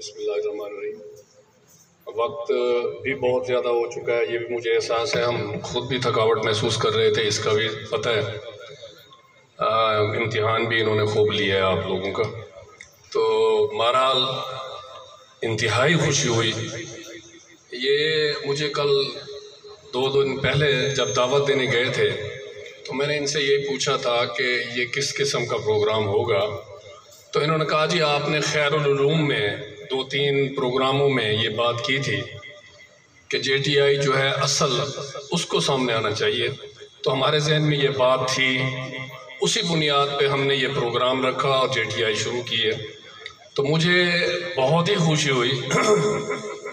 بسم اللہ الرحمن الرحیم۔ وقت بھی بہت زیادہ ہو چکا ہے، یہ بھی مجھے احساس ہے، ہم خود بھی تھکاوٹ محسوس کر رہے تھے، اس کا بھی پتہ ہے۔ امتحان بھی انہوں نے خوب لیا ہے آپ لوگوں کا، تو بہرحال انتہائی خوشی ہوئی۔ یہ مجھے کل 2 دن پہلے جب دعوت دینے گئے تھے تو میں نے ان سے یہ پوچھا تھا کہ یہ کس قسم کا پروگرام ہوگا، تو انہوں نے کہا جی آپ نے خیر العلوم میں 2-3 پروگراموں میں یہ بات کی تھی کہ جے ٹی آئی جو ہے اصل اس کو سامنے آنا چاہیے، تو ہمارے ذہن میں یہ بات تھی، اسی بنیاد پہ ہم نے یہ پروگرام رکھا اور جے ٹی آئی شروع کی ہے۔ تو مجھے بہت ہی خوشی ہوئی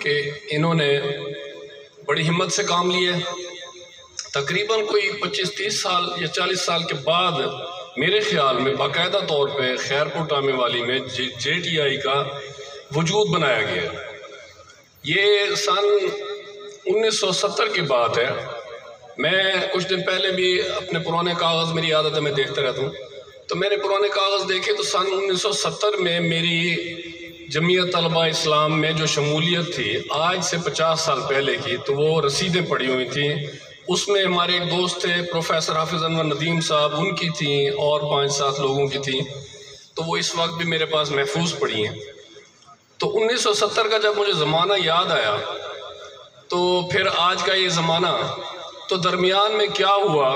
کہ انہوں نے بڑی ہمت سے کام لیا ہے۔ تقریباً کوئی 25-30 سال یا 40 سال کے بعد میرے خیال میں باقاعدہ طور پہ خیرپور ٹامے والی میں جے ٹی آئی کا وجود بنایا گیا ہے۔ یہ سن 1970 کی بات ہے۔ میں کچھ دن پہلے بھی اپنے پرانے کاغذ، میری عادت ہے میں دیکھتا رہتا ہوں، تو میں نے پرانے کاغذ دیکھے تو سن 1970 میں میری جمعیت طلبہ اسلام میں جو شمولیت تھی آج سے 50 سال پہلے کی، تو وہ رسیدیں پڑی ہوئی تھیں۔ اس میں ہمارے ایک دوست تھے پروفیسر حافظ انور ندیم صاحب، ان کی تھیں اور 5-7 لوگوں کی تھیں، تو وہ اس وقت بھی میرے پاس محفوظ پڑی ہیں۔ تو 1970 کا جب مجھے زمانہ یاد آیا تو پھر آج کا یہ زمانہ، تو درمیان میں کیا ہوا،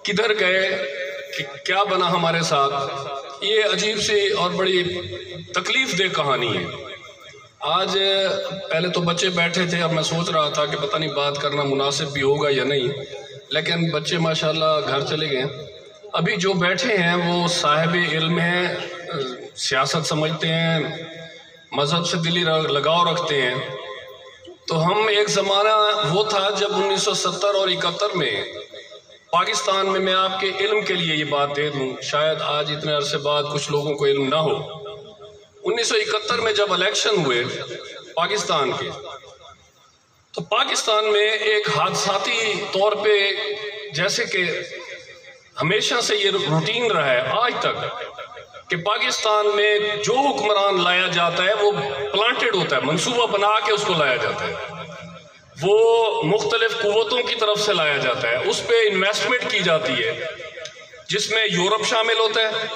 کدھر گئے، کیا بنا ہمارے ساتھ، یہ عجیب سی اور بڑی تکلیف دہ کہانی ہے۔ آج پہلے تو بچے بیٹھے تھے، اب میں سوچ رہا تھا کہ پتہ نہیں بات کرنا مناسب بھی ہوگا یا نہیں، لیکن بچے ماشاءاللہ گھر چلے گئے۔ ابھی جو بیٹھے ہیں وہ صاحب علم ہیں، سیاست سمجھتے ہیں، مذہب سے دلی لگاؤ رکھتے ہیں۔ تو ہم ایک زمانہ وہ تھا جب 1970 اور 71 میں پاکستان میں آپ کے علم کے لیے یہ بات دے دوں، شاید آج اتنے عرصے بعد کچھ لوگوں کو علم نہ ہو۔ 1971 میں جب الیکشن ہوئے پاکستان کے، تو پاکستان میں ایک حادثاتی طور پہ، جیسے کہ ہمیشہ سے یہ روٹین رہا ہے آج تک، کہ پاکستان میں جو حکمران لایا جاتا ہے وہ پلانٹڈ ہوتا ہے، منصوبہ بنا کے اس کو لایا جاتا ہے، وہ مختلف قوتوں کی طرف سے لایا جاتا ہے، اس پہ انویسٹمنٹ کی جاتی ہے، جس میں یورپ شامل ہوتا ہے،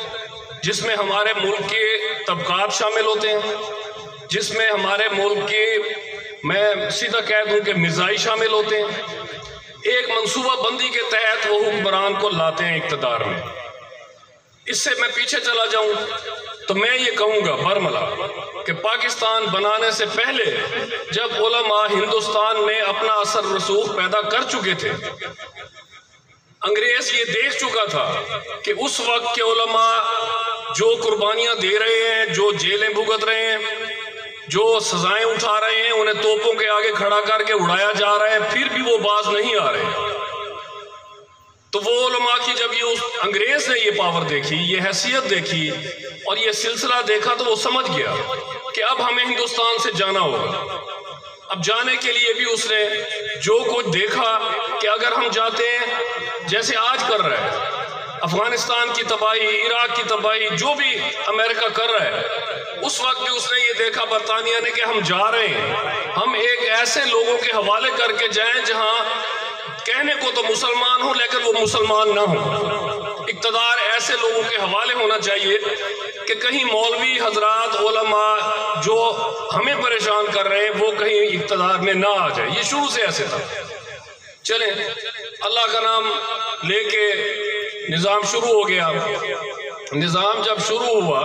جس میں ہمارے ملک کے طبقات شامل ہوتے ہیں، جس میں ہمارے ملک کے، میں سیدھا کہہ دوں کہ مزاحی شامل ہوتے ہیں۔ ایک منصوبہ بندی کے تحت وہ حکمران کو لاتے ہیں اقتدار میں۔ اس سے میں پیچھے چلا جاؤں تو میں یہ کہوں گا برملا کہ پاکستان بنانے سے پہلے جب علماء ہندوستان میں اپنا اثر رسوخ پیدا کر چکے تھے، انگریز یہ دیکھ چکا تھا کہ اس وقت کے علماء جو قربانیاں دے رہے ہیں، جو جیلیں بھگت رہے ہیں، جو سزائیں اٹھا رہے ہیں، انہیں توپوں کے آگے کھڑا کر کے اڑایا جا رہا ہے، پھر بھی وہ باز نہیں آ رہے۔ تو وہ علماء کی جب یہ انگریز نے یہ پاور دیکھی، یہ حیثیت دیکھی اور یہ سلسلہ دیکھا، تو وہ سمجھ گیا کہ اب ہمیں ہندوستان سے جانا ہوگا۔ اب جانے کے لیے بھی اس نے جو کچھ دیکھا کہ اگر ہم جاتے ہیں جیسے آج کر رہا ہے، افغانستان کی تباہی، عراق کی تباہی، جو بھی امریکہ کر رہا ہے، اس وقت بھی اس نے یہ دیکھا برطانیہ نے کہ ہم جا رہے ہیں، ہم ایک ایسے لوگوں کے حوالے کر کے جائیں جہاں کہنے کو تو مسلمان ہوں لیکن وہ مسلمان نہ ہوں۔ اقتدار ایسے لوگوں کے حوالے ہونا چاہیے کہ کہیں مولوی حضرات، علماء جو ہمیں پریشان کر رہے ہیں وہ کہیں اقتدار میں نہ آ جائے۔ یہ شروع سے ایسے تھا۔ چلیں، اللہ کا نام لے کے نظام شروع ہو گیا۔ نظام جب شروع ہوا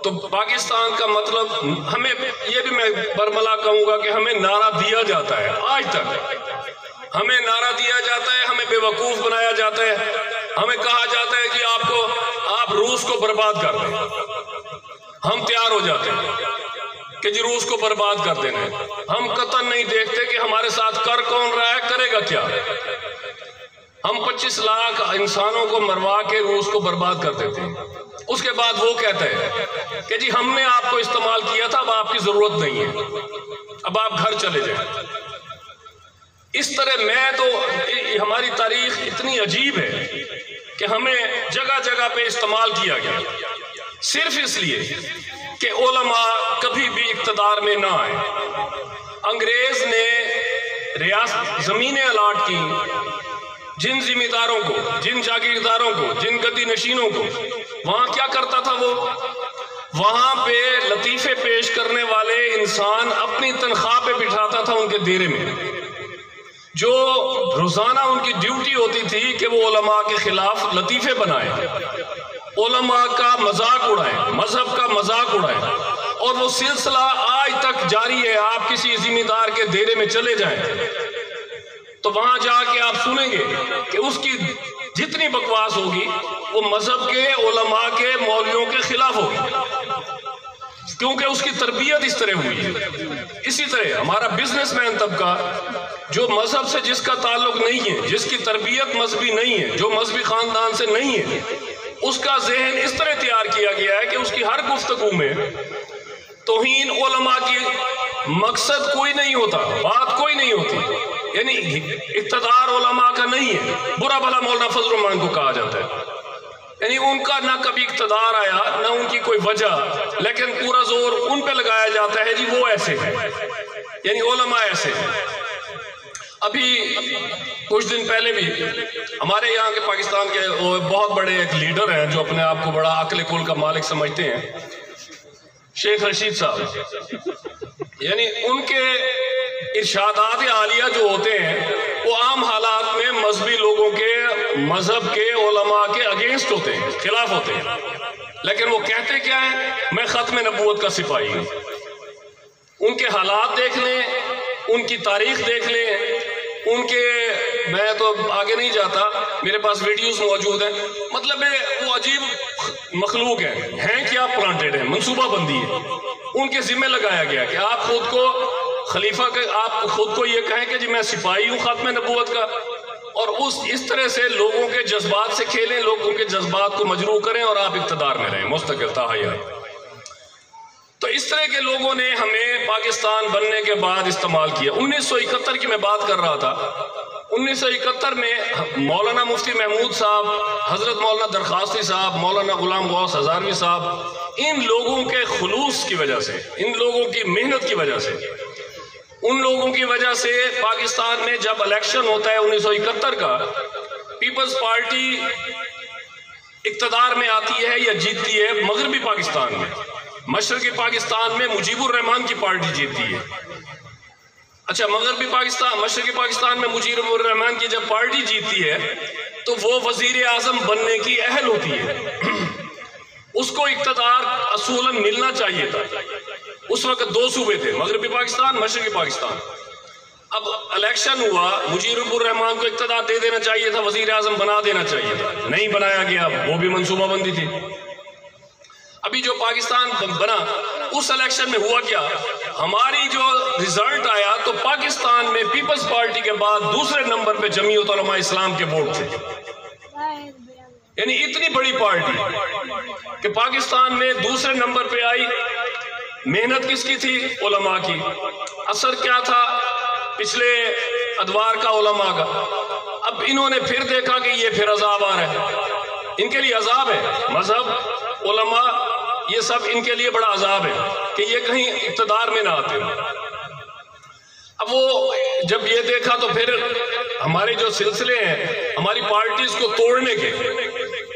تو پاکستان کا مطلب، ہمیں یہ بھی میں برملا کہوں گا کہ ہمیں نعرہ دیا جاتا ہے، آج تک ہمیں نعرہ دیا جاتا ہے، ہمیں بے وقوف بنایا جاتا ہے، ہمیں کہا جاتا ہے کہ آپ روس کو برباد کر دیں۔ ہم تیار ہو جاتے ہیں کہ جی روس کو برباد کر دینا ہے۔ ہم قطعاً نہیں دیکھتے کہ ہمارے ساتھ کر کون رہا ہے، کرے گا کیا۔ ہم 25 لاکھ انسانوں کو مروا کے روس کو برباد کر دیتے ہیں۔ اس کے بعد وہ کہتا ہے کہ جی ہم نے آپ کو استعمال کیا تھا، اب آپ کی ضرورت نہیں ہے، اب آپ گھر چلے جائیں۔ اس طرح میں تو، ہماری تاریخ اتنی عجیب ہے کہ ہمیں جگہ جگہ پہ استعمال کیا گیا، صرف اس لیے کہ علماء کبھی بھی اقتدار میں نہ آئے۔ انگریز نے ریاست زمینیں الاٹ کی، جن ذمہ داروں کو، جن جاگیرداروں کو، جن گدی نشینوں کو، وہاں کیا کرتا تھا وہ؟ وہاں پہ لطیفے پیش کرنے والے انسان اپنی تنخواہ پہ بٹھاتا تھا ان کے ڈیرے میں، جو روزانہ ان کی ڈیوٹی ہوتی تھی کہ وہ علماء کے خلاف لطیفے بنائیں، علماء کا مذاق اڑائیں، مذہب کا مذاق اڑائیں، اور وہ سلسلہ آج تک جاری ہے۔ آپ کسی ذمہ دار کے ڈیرے میں چلے جائیں تو وہاں جا کے آپ سنیں گے کہ اس کی جتنی بکواس ہوگی وہ مذہب کے، علماء کے، مولویوں کے خلاف ہوگی، کیونکہ اس کی تربیت اس طرح ہوئی ہے۔ اسی طرح ہمارا بزنس مین طبقہ جو مذہب سے جس کا تعلق نہیں ہے، جس کی تربیت مذہبی نہیں ہے، جو مذہبی خاندان سے نہیں ہے، اس کا ذہن اس طرح تیار کیا گیا ہے کہ اس کی ہر گفتگو میں توہین علماء کی مقصد کوئی نہیں ہوتا، بات کوئی نہیں ہوتی، یعنی اقتدار علماء کا نہیں ہے۔ برا بھلا مولانا فضل الرحمان کو کہا جاتا ہے، یعنی ان کا نہ کبھی اقتدار آیا، نہ ان کی کوئی وجہ، لیکن پورا زور ان پہ لگایا جاتا ہے، جی وہ ایسے ہیں، یعنی علماء ایسے ہیں۔ ابھی کچھ دن پہلے بھی ہمارے یہاں کے پاکستان کے بہت بڑے ایک لیڈر ہیں جو اپنے آپ کو بڑا عقل کل کا مالک سمجھتے ہیں، شیخ رشید صاحب، یعنی ان کے ارشادات عالیہ جو ہوتے ہیں وہ عام حالات میں مذہبی لوگوں کے، مذہب کے، علماء کے اگینسٹ ہوتے ہیں، خلاف ہوتے ہیں، لیکن وہ کہتے کیا ہیں؟ میں ختم نبوت کا سپاہی ہوں۔ ان کے حالات دیکھ لیں، ان کی تاریخ دیکھ لیں، ان کے، میں تو آگے نہیں جاتا، میرے پاس ویڈیوز موجود ہیں، مطلب وہ عجیب مخلوق ہیں کیا پلانٹیڈ ہیں، منصوبہ بندی ہے، ان کے ذمہ لگایا گیا کہ آپ خود کو خلیفہ کے، آپ خود کو یہ کہیں کہ جی میں سپاہی ہوں ختم نبوت کا، اور اس طرح سے لوگوں کے جذبات سے کھیلیں، لوگوں کے جذبات کو مجروح کریں اور آپ اقتدار میں رہیں مستقل تاحیات۔ تو اس طرح کے لوگوں نے ہمیں پاکستان بننے کے بعد استعمال کیا۔ 1971 کی میں بات کر رہا تھا، 1971 میں مولانا مفتی محمود صاحب، حضرت مولانا درخواستی صاحب، مولانا غلام غوث ہزاروی صاحب، ان لوگوں کے خلوص کی وجہ سے، ان لوگوں کی محنت کی وجہ سے، ان لوگوں کی وجہ سے پاکستان میں جب الیکشن ہوتا ہے 1971 کا، پیپلز پارٹی اقتدار میں آتی ہے یا جیتتی ہے مغربی پاکستان میں، مشرقی پاکستان میں مجیب الرحمان کی پارٹی جیتتی ہے۔ اچھا، مغربی پاکستان، مشرقی پاکستان میں مجیب الرحمان کی جب پارٹی جیتتی ہے تو وہ وزیر اعظم بننے کی اہل ہوتی ہے، اس کو اقتدار اصولاً ملنا چاہیے تھا۔ اس وقت دو صوبے تھے، مغربی پاکستان، مشرقی پاکستان۔ اب الیکشن ہوا، مجیب الرحمان کو اقتدار دے دینا چاہیے تھا، وزیر اعظم بنا دینا چاہیے تھا، نہیں بنایا گیا، وہ بھی منصوبہ بندی تھی۔ ابھی جو پاکستان بنا، اس الیکشن میں ہوا کیا؟ ہماری جو ریزلٹ آیا تو پاکستان میں پیپلز پارٹی کے بعد دوسرے نمبر پہ جمعیت علماء اسلام کے ووٹ تھے، یعنی اتنی بڑی پارٹی کہ پاکستان میں دوسرے نمبر پہ آئی۔ محنت کس کی تھی؟ علماء کی۔ اثر کیا تھا پچھلے ادوار کا؟ علماء کا۔ اب انہوں نے پھر دیکھا کہ یہ پھر عذاب آ رہا ہے، ان کے لیے عذاب ہے، مذہب، علماء، یہ سب ان کے لیے بڑا عذاب ہے کہ یہ کہیں اقتدار میں نہ آتے۔ اب وہ جب یہ دیکھا تو پھر ہمارے جو سلسلے ہیں ہماری پارٹیز کو توڑنے کے،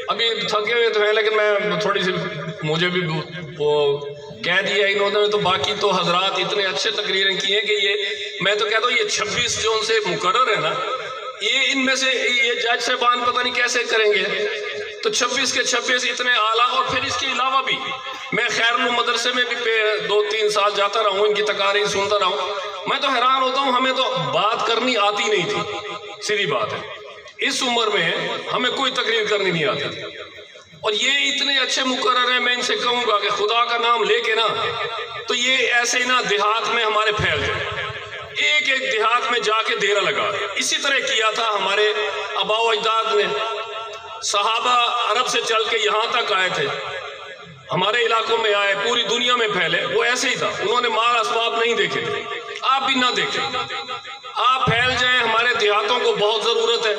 ابھی تھکے ہوئے تو ہیں لیکن میں تھوڑی سی، مجھے بھی وہ کہہ دیا انہوں نے، تو باقی تو حضرات اتنے اچھے تقریریں کی ہیں کہ یہ، میں تو کہتا ہوں یہ 26 جو ان سے مقرر ہے نا، یہ ان میں سے یہ جج صاحبان پتہ نہیں کیسے کریں گے، تو 26 کے 26 اتنے اعلیٰ، اور پھر اس کے علاوہ بھی میں خیر العلوم مدرسے میں بھی 2-3 سال جاتا رہا ہوں، ان کی تقاریر سنتا رہا ہوں، میں تو حیران ہوتا ہوں، ہمیں تو بات کرنی آتی نہیں تھی، سیدھی بات ہے، اس عمر میں ہمیں کوئی تقریر کرنی نہیں آتی تھی، اور یہ اتنے اچھے مقرر ہیں، میں ان سے کہوں گا کہ خدا کا نام لے کے نا، تو یہ ایسے نا دیہات میں ہمارے پھیل جائے، ایک ایک دیہات میں جا کے ڈیرا لگا۔ اسی طرح کیا تھا ہمارے آباء و اجداد نے، صحابہ عرب سے چل کے یہاں تک آئے تھے، ہمارے علاقوں میں آئے، پوری دنیا میں پھیلے، وہ ایسے ہی تھا، انہوں نے مال اسباب نہیں دیکھے تھے، آپ بھی نہ دیکھیں، آپ پھیل جائیں، ہمارے دیہاتوں کو بہت ضرورت ہے،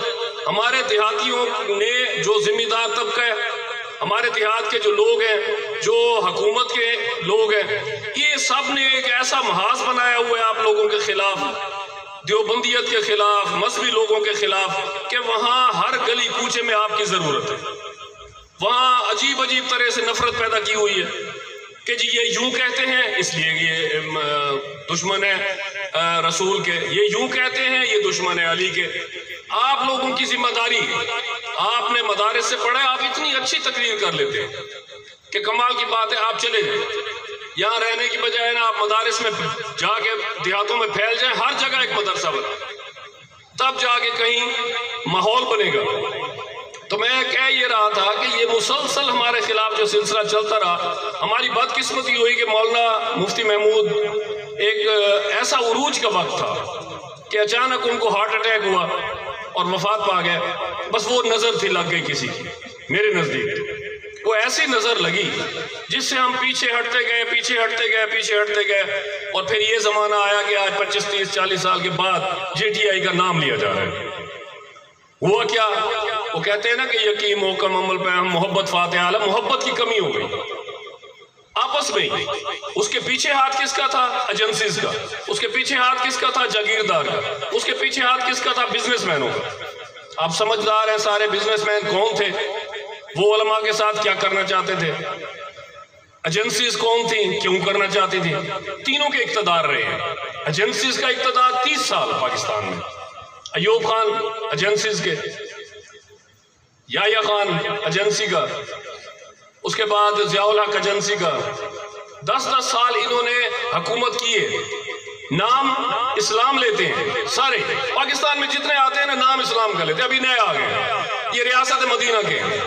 ہمارے دیہاتیوں نے جو ذمہ دار طبقہ ہے ہمارے اتحاد کے جو لوگ ہیں، جو حکومت کے لوگ ہیں، یہ سب نے ایک ایسا محاذ بنایا ہوا ہے آپ لوگوں کے خلاف، دیوبندیت کے خلاف، مذہبی لوگوں کے خلاف، کہ وہاں ہر گلی کوچے میں آپ کی ضرورت ہے۔ وہاں عجیب عجیب طرح سے نفرت پیدا کی ہوئی ہے کہ جی یہ یوں کہتے ہیں اس لیے یہ دشمن ہے رسول کے، یہ یوں کہتے ہیں یہ دشمن ہے علی کے۔ آپ لوگوں کی ذمہ داری، آپ نے مدارس سے پڑھا ہے، آپ اتنی اچھی تقریر کر لیتے ہیں کہ کمال کی بات ہے، آپ چلے جائیں یہاں رہنے کی بجائے نا، آپ مدارس میں جا کے دیہاتوں میں پھیل جائیں، ہر جگہ ایک مدرسہ بنا، تب جا کے کہیں ماحول بنے گا۔ تو میں کہہ یہ رہا تھا کہ یہ مسلسل ہمارے خلاف جو سلسلہ چلتا رہا، ہماری بدقسمتی ہوئی کہ مولانا مفتی محمود ایک ایسا عروج کا وقت تھا کہ اچانک ان کو ہارٹ اٹیک ہوا اور وفات پا گئے۔ بس وہ نظر تھی لگ گئی کسی کی، میرے نزدیک وہ ایسی نظر لگی جس سے ہم پیچھے ہٹتے گئے، پیچھے ہٹتے گئے، پیچھے ہٹتے گئے، اور پھر یہ زمانہ آیا کہ آج 25 30 40 سال کے بعد JTI کا نام لیا جا رہا ہے۔ ہوا کیا؟ وہ کہتے ہیں نا کہ یقین محکم عمل پہ ہم محبت فاتح عالم، محبت کی کمی ہو گئی آپس میں ہی۔ اس کے پیچھے ہاتھ کس کا تھا؟ ایجنسیز کا۔ اس کے پیچھے ہاتھ کس کا تھا؟ جاگیردار کا۔ اس کے پیچھے ہاتھ کس کا تھا؟ بزنس مینوں کا۔ آپ سمجھدار ہیں سارے بزنس مین کون تھے؟ وہ علماء کے ساتھ کیا کرنا چاہتے تھے؟ ایجنسیز کون تھیں؟ کیوں کرنا چاہتی تھیں؟ تینوں کے اقتدار رہے ہیں۔ ایجنسیز کا اقتدار 30 سال پاکستان میں، ایوب خان ایجنسیز کے، یحییٰ خان ایجنسی کا، اس کے بعد ضیاء الحق ایجنسی کا، 10 سال انہوں نے حکومت کی ہے۔ نام اسلام لیتے ہیں سارے پاکستان میں جتنے آتے ہیں نا، نام اسلام کا لیتے ہیں۔ ابھی نئے آ گئے، یہ ریاست مدینہ کے ہیں،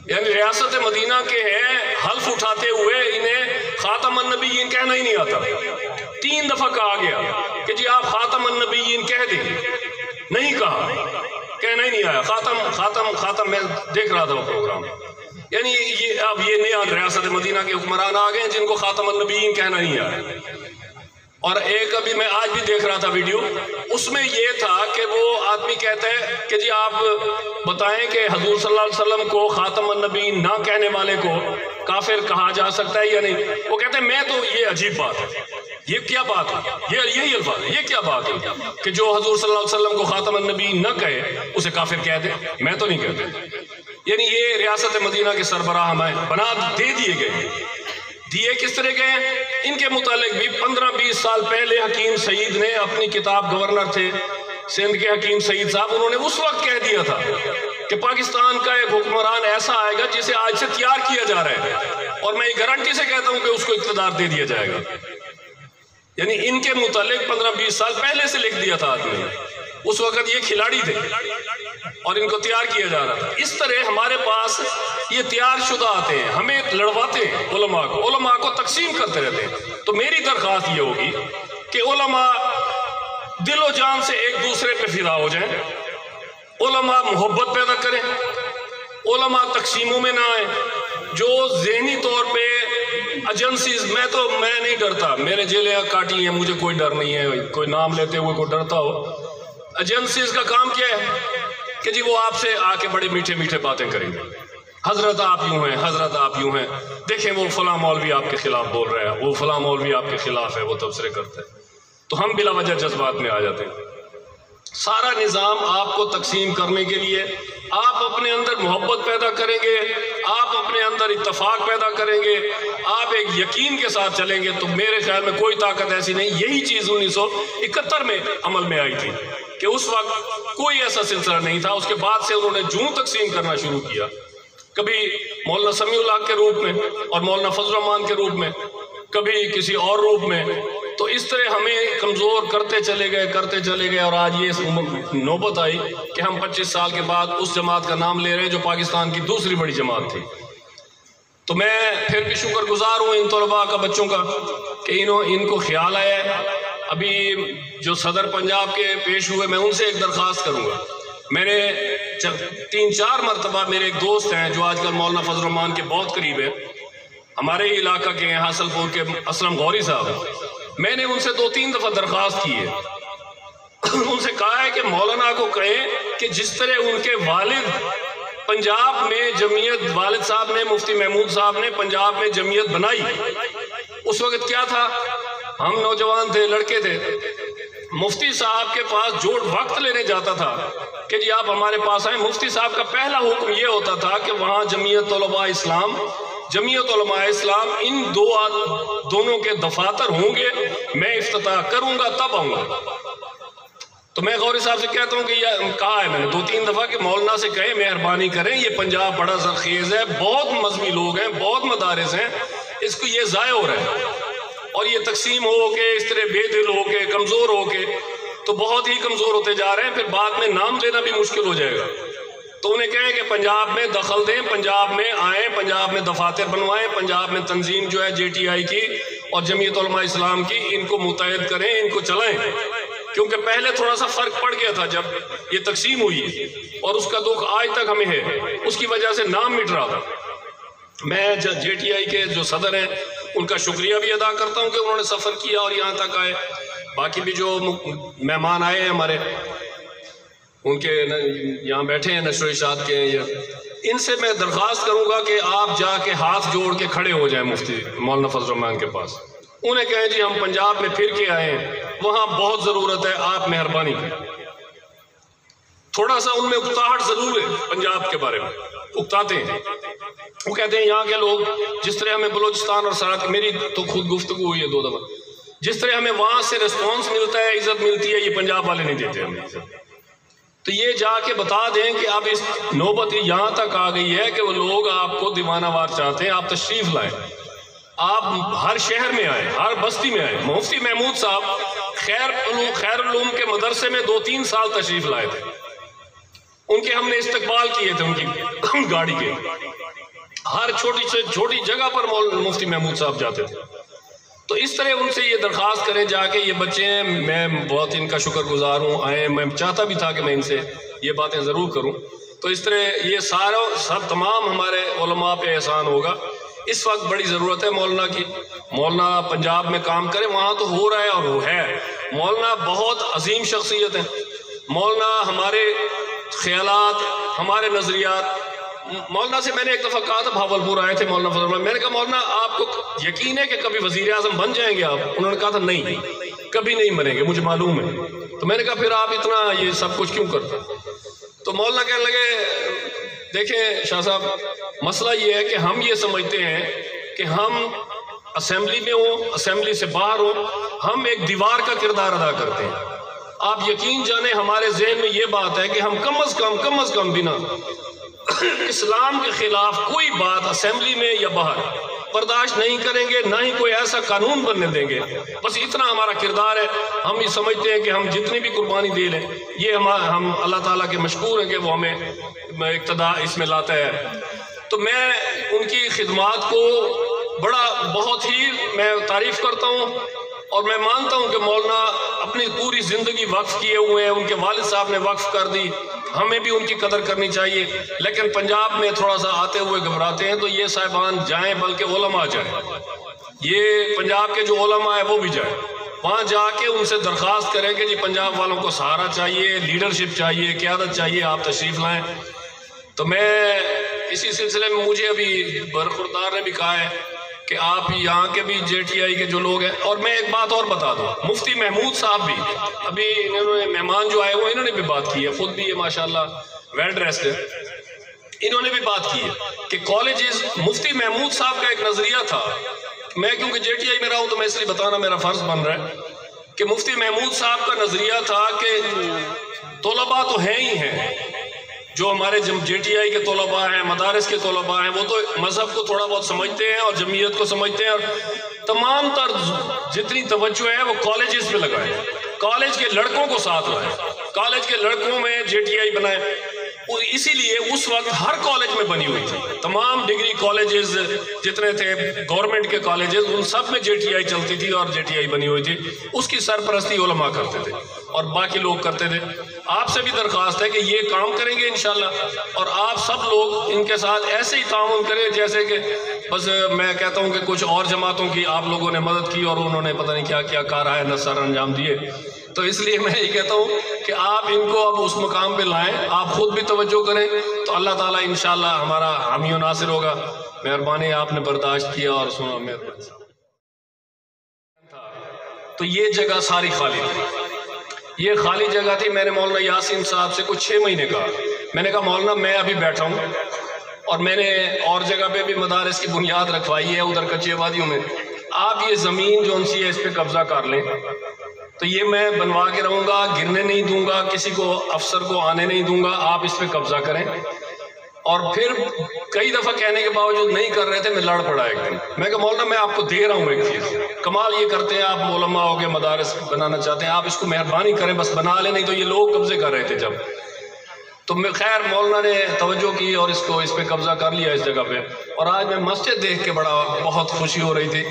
یعنی ریاست مدینہ کے ہیں، حلف اٹھاتے ہوئے انہیں خاتم النبیین کہنا ہی نہیں آتا۔ 3 دفعہ کہا گیا کہ جی آپ خاتم النبیین کہہ دیں، نہیں کہا، کہنا ہی نہیں آیا۔ خاتم خاتم خاتم، میں دیکھ رہا تھا وہ پروگرام، یعنی یہ اب یہ نیا ریاست مدینہ کے حکمران آ گئے ہیں جن کو خاتم النبیین کہنا نہیں آیا۔ اور ایک ابھی میں آج بھی دیکھ رہا تھا ویڈیو، اس میں یہ تھا کہ وہ آدمی کہتا ہے کہ جی آپ بتائیں کہ حضور صلی اللہ علیہ وسلم کو خاتم النبیین نہ کہنے والے کو کافر کہا جا سکتا ہے یا نہیں؟ وہ کہتے ہیں میں تو، یہ عجیب بات ہے، یہ کیا بات ہے، یہی الفاظ ہے، یہ کیا بات ہے کہ جو حضور صلی اللہ علیہ وسلم کو خاتم النبیین نہ کہے اسے کافر کہہ دے؟ میں تو نہیں کہتا۔ یعنی یہ ریاست مدینہ کے سربراہ ہمیں بنا دے دیے گئے۔ دیے کس طرح گئے ہیں؟ ان کے متعلق بھی 15-20 سال پہلے حکیم سعید نے اپنی کتاب، گورنر تھے سندھ کے حکیم سعید صاحب، انہوں نے اس وقت کہہ دیا تھا کہ پاکستان کا ایک حکمران ایسا آئے گا جسے آج سے تیار کیا جا رہا ہے، اور میں یہ گارنٹی سے کہتا ہوں کہ اس کو اقتدار دے دیا جائے گا۔ یعنی ان کے متعلق 15-20 سال پہلے سے لکھ دیا تھا آدمی، اس وقت یہ کھلاڑی تھے اور ان کو تیار کیا جا رہا تھا۔ اس طرح ہمارے پاس یہ تیار شدہ آتے ہیں، ہمیں لڑواتے ہیں علماء کو تقسیم کرتے رہتے ہیں۔ تو میری درخواست یہ ہوگی کہ علماء دل و جان سے ایک دوسرے پہ فدا ہو جائیں، علماء محبت پیدا کریں، علماء تقسیموں میں نہ آئیں۔ جو ذہنی طور پہ ایجنسیز، میں نہیں ڈرتا، میرے جیلیں کاٹی ہیں، مجھے کوئی ڈر نہیں ہے، کوئی نام لیتے ہوئے کوئی ڈرتا ہو۔ ایجنسیز کا کام کیا ہے کہ جی وہ آپ سے آ کے بڑے میٹھے میٹھے باتیں کریں گے، حضرت آپ یوں ہیں، حضرت آپ یوں ہیں، دیکھیں وہ فلاں مولوی آپ کے خلاف بول رہا ہے، وہ فلاں مولوی آپ کے خلاف ہے، وہ تبصرے کرتا ہے، تو ہم بلا وجہ جذبات میں آ جاتے ہیں۔ سارا نظام آپ کو تقسیم کرنے کے لیے، آپ اپنے اندر محبت پیدا کریں گے، آپ اپنے اندر اتفاق پیدا کریں گے، آپ ایک یقین کے ساتھ چلیں گے، تو میرے خیال میں کوئی طاقت ایسی نہیں۔ یہی چیز 1971 میں عمل میں آئی تھی کہ اس وقت کوئی ایسا سلسلہ نہیں تھا۔ اس کے بعد سے انہوں نے جوں تقسیم کرنا شروع کیا، کبھی مولانا سمیع الحق کے روپ میں اور مولانا فضل الرحمان کے روپ میں، کبھی کسی اور روپ میں، تو اس طرح ہمیں کمزور کرتے چلے گئے، اور آج یہ نوبت آئی کہ ہم 25 سال کے بعد اس جماعت کا نام لے رہے ہیں جو پاکستان کی دوسری بڑی جماعت تھی۔ تو میں پھر بھی شکر گزار ہوں ان طلباء کا، بچوں کا، کہ ان کو خیال آیا ہے۔ ابھی جو صدر پنجاب کے پیش ہوئے، میں ان سے ایک درخواست کروں گا۔ میں نے 3-4 مرتبہ، میرے ایک دوست ہیں جو آج کل مولانا فضل الرحمان کے بہت قریب ہیں، ہمارے ہی علاقہ کے ہیں، حاصل پور کے اسلم غوری صاحب، میں نے ان سے 2-3 دفعہ درخواست کی ہے، ان سے کہا ہے کہ مولانا کو کہیں کہ جس طرح ان کے والد پنجاب میں جمعیت، والد صاحب نے، مفتی محمود صاحب نے پنجاب میں جمعیت بنائی. اس وقت کیا تھا، ہم نوجوان تھے، لڑکے تھے، مفتی صاحب کے پاس جو وقت لینے جاتا تھا کہ جی آپ ہمارے پاس آئیں، مفتی صاحب کا پہلا حکم یہ ہوتا تھا کہ وہاں جمعیت علماء اسلام ان دونوں کے دفاتر ہوں گے، میں افتتاح کروں گا تب آؤں گا. تو میں غوری صاحب سے کہتا ہوں کہ یہ کہا ہے میں نے 2-3 دفعہ کہ مولانا سے کہیں مہربانی کریں، یہ پنجاب بڑا زرخیز ہے، بہت مذہبی لوگ ہیں، بہت مدارس ہیں، اس کو یہ ضائع ہو رہا ہے، اور یہ تقسیم ہو کے اس طرح بے دل ہو کے کمزور ہو کے تو بہت ہی کمزور ہوتے جا رہے ہیں، پھر بعد میں نام لینا بھی مشکل ہو جائے گا. تو انہیں کہیں کہ پنجاب میں دخل دیں، پنجاب میں آئیں، پنجاب میں دفاتر بنوائیں، پنجاب میں تنظیم جو ہے JTI کی اور جمعیت علماء اسلام کی، ان کو متحد کریں، ان کو چلائیں. کیونکہ پہلے تھوڑا سا فرق پڑ گیا تھا جب یہ تقسیم ہوئی ہے، اور اس کا دکھ آج تک ہمیں ہے، اس کی وجہ سے نام مٹ رہا تھا. میں JTI کے جو صدر ہیں ان کا شکریہ بھی ادا کرتا ہوں کہ انہوں نے سفر کیا اور یہاں تک آئے. باقی بھی جو مہمان آئے ہیں ہمارے، ان کے یہاں بیٹھے ہیں، نشر و اشاعت کے ہیں، ان سے میں درخواست کروں گا کہ آپ جا کے ہاتھ جوڑ کے کھڑے ہو جائیں مفتی مولانا فضل الرحمان کے پاس، انہیں کہیں جی ہم پنجاب میں پھر کے آئے ہیں، وہاں بہت ضرورت ہے، آپ مہربانی کریں. تھوڑا سا ان میں اکتاہٹ ضرور ہے پنجاب کے بارے میں، اکتاتے ہیں، وہ کہتے ہیں یہاں کے لوگ جس طرح ہمیں بلوچستان اور سرحد، میری تو خود گفتگو ہوئی ہے 2 دفعہ، جس طرح ہمیں وہاں سے ریسپانس ملتا ہے، عزت ملتی ہے، یہ پنجاب والے نہیں دیتے ہمیں عزت. تو یہ جا کے بتا دیں کہ اب اس نوبت یہاں تک آ گئی ہے کہ وہ لوگ آپ کو دیوانہ وار چاہتے ہیں، آپ تشریف لائیں، آپ ہر شہر میں آئیں، ہر بستی میں آئیں. مفتی محمود صاحب خیر علوم کے مدرسے میں 2-3 سال تشریف لائے تھے، ان کے ہم نے استقبال کیے تھے، ان کی گاڑی کے، ہر چھوٹی سے چھوٹی جگہ پر مفتی محمود صاحب جاتے تھے. تو اس طرح ان سے یہ درخواست کریں جا کے، یہ بچے ہیں، میں بہت ان کا شکر گزار ہوں، آئیں، میں چاہتا بھی تھا کہ میں ان سے یہ باتیں ضرور کروں. تو اس طرح یہ سب تمام ہمارے علماء پہ احسان ہوگا. اس وقت بڑی ضرورت ہے مولانا کی، مولانا پنجاب میں کام کرے، وہاں تو ہو رہا ہے اور وہ ہے. مولانا بہت عظیم شخصیت ہیں، مولانا ہمارے خیالات، ہمارے نظریات. مولانا سے میں نے ایک دفعہ کہا تھا، بھاولپور آئے تھے مولانا فضل الرحمان، میں نے کہا مولانا آپ کو یقین ہے کہ کبھی وزیر اعظم بن جائیں گے آپ؟ انہوں نے کہا تھا نہیں، کبھی نہیں بنیں گے، مجھے معلوم ہے. تو میں نے کہا پھر آپ اتنا یہ سب کچھ کیوں کرتے؟ تو مولانا کہنے لگے دیکھیں شاہ صاحب، مسئلہ یہ ہے کہ ہم یہ سمجھتے ہیں کہ ہم اسمبلی میں ہوں، اسمبلی سے باہر ہوں، ہم ایک دیوار کا کردار ادا کرتے ہیں. آپ یقین جانیں ہمارے ذہن میں یہ بات ہے کہ ہم کم از کم بنا اسلام کے خلاف کوئی بات اسمبلی میں یا باہر برداشت نہیں کریں گے، نہ ہی کوئی ایسا قانون بننے دیں گے. بس اتنا ہمارا کردار ہے. ہم یہ سمجھتے ہیں کہ ہم جتنی بھی قربانی دے لیں، یہ ہم اللہ تعالیٰ کے مشکور ہیں کہ وہ ہمیں اقتداء اس میں لاتا ہے. تو میں ان کی خدمات کو بہت ہی میں تعریف کرتا ہوں، اور میں مانتا ہوں کہ مولانا اپنی پوری زندگی وقف کیے ہوئے ہیں، ان کے والد صاحب نے وقف کر دی، ہمیں بھی ان کی قدر کرنی چاہیے. لیکن پنجاب میں تھوڑا سا آتے ہوئے گھبراتے ہیں، تو یہ صاحبان جائیں، بلکہ علماء جائیں، یہ پنجاب کے جو علماء ہیں وہ بھی جائیں، وہاں جا کے ان سے درخواست کریں کہ جی پنجاب والوں کو سہارا چاہیے، لیڈرشپ چاہیے، قیادت چاہیے، آپ تشریف لائیں. تو میں اسی سلسلے میں مجھے ابھی برخوردار نے بھی کہا ہے کہ آپ یہاں کے بھی JTI کے جو لوگ ہیں، اور میں ایک بات اور بتا دوں، مفتی محمود صاحب بھی ابھی انہوں نے مہمان جو آئے ہوئے انہوں نے بھی بات کی ہے، خود بھی یہ ماشاءاللہ ویل ڈریسڈ ہے، انہوں نے بھی بات کی ہے کہ کالجز، مفتی محمود صاحب کا ایک نظریہ تھا، میں کیونکہ JTI میں رہا ہوں تو میں اس لیے بتانا میرا فرض بن رہا ہے کہ مفتی محمود صاحب کا نظریہ تھا کہ طلباء تو ہیں ہی ہیں، جو ہمارے JTI کے طلباء ہیں، مدارس کے طلباء ہیں، وہ تو مذہب کو تھوڑا بہت سمجھتے ہیں اور جمعیت کو سمجھتے ہیں، اور تمام تر جتنی توجہ ہے وہ کالجز پہ لگائیں، کالج کے لڑکوں کو ساتھ لائیں، کالج کے لڑکوں میں JTI بنائیں. اسی لیے اس وقت ہر کالج میں بنی ہوئی تھی، تمام ڈگری کالجز جتنے تھے گورنمنٹ کے کالجز، ان سب میں JTI چلتی تھی اور JTI بنی ہوئی تھی. اس کی سرپرستی علماء کرتے تھے اور باقی لوگ کرتے تھے. آپ سے بھی درخواست ہے کہ یہ کام کریں گے انشاءاللہ، اور آپ سب لوگ ان کے ساتھ ایسے ہی تعاون کریں جیسے کہ بس میں کہتا ہوں کہ کچھ اور جماعتوں کی آپ لوگوں نے مدد کی اور انہوں نے پتہ نہیں کیا کیا کارہائے نثر انجام دیے. تو اس لیے میں یہ کہتا ہوں کہ آپ ان کو اب اس مقام پہ لائیں، آپ خود بھی توجہ کریں تو اللہ تعالیٰ انشاءاللہ ہمارا حامی و ناصر ہوگا۔ مہربانی آپ نے برداشت کیا اور سنا۔ مہربانی۔ تو یہ جگہ ساری خالی تھی، یہ خالی جگہ تھی۔ میں نے مولانا یاسین صاحب سے کچھ 6 مہینے کہا، میں نے کہا مولانا میں ابھی بیٹھا ہوں اور میں نے اور جگہ پہ بھی مدارس کی بنیاد رکھوائی ہے ادھر کچی آبادیوں میں، آپ یہ زمین جو سی ہے اس پہ قبضہ کر لیں، تو یہ میں بنوا کے رہوں گا، گرنے نہیں دوں گا، کسی کو افسر کو آنے نہیں دوں گا، آپ اس پہ قبضہ کریں۔ اور پھر کئی دفعہ کہنے کے باوجود نہیں کر رہے تھے، میں لڑ پڑا ایک دن، میں کہا مولانا میں آپ کو دے رہا ہوں ایک چیز، کمال یہ کرتے ہیں آپ علماء ہو کے مدارس بنانا چاہتے ہیں، آپ اس کو مہربانی کریں بس بنا لیں، نہیں تو یہ لوگ قبضے کر رہے تھے جب، تو میں خیر مولانا نے توجہ کی اور اس پہ قبضہ کر لیا اس جگہ پہ۔ اور آج میں مسجد دیکھ کے بہت خوشی ہو رہی تھی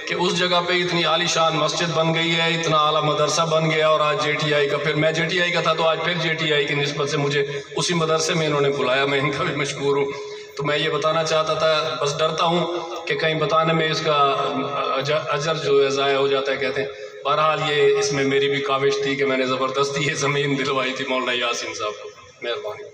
کہ اس جگہ پہ اتنی عالی شان مسجد بن گئی ہے، اتنا اعلیٰ مدرسہ بن گیا، اور آج JTI کا، پھر میں JTI کا تھا تو آج پھر JTI کی نسبت سے مجھے اسی مدرسے میں انہوں نے بلایا، میں ان کا بھی مشکور ہوں۔ تو میں یہ بتانا چاہتا تھا، بس ڈرتا ہوں کہ کہیں بتانے میں اس کا اجر جو ہے ضائع ہو جاتا ہے کہتے ہیں۔ بہرحال یہ اس میں میری بھی کاوش تھی کہ میں نے زبردستی یہ زمین دلوائی تھی مولانا یاسین صاحب کو۔ مہربانی۔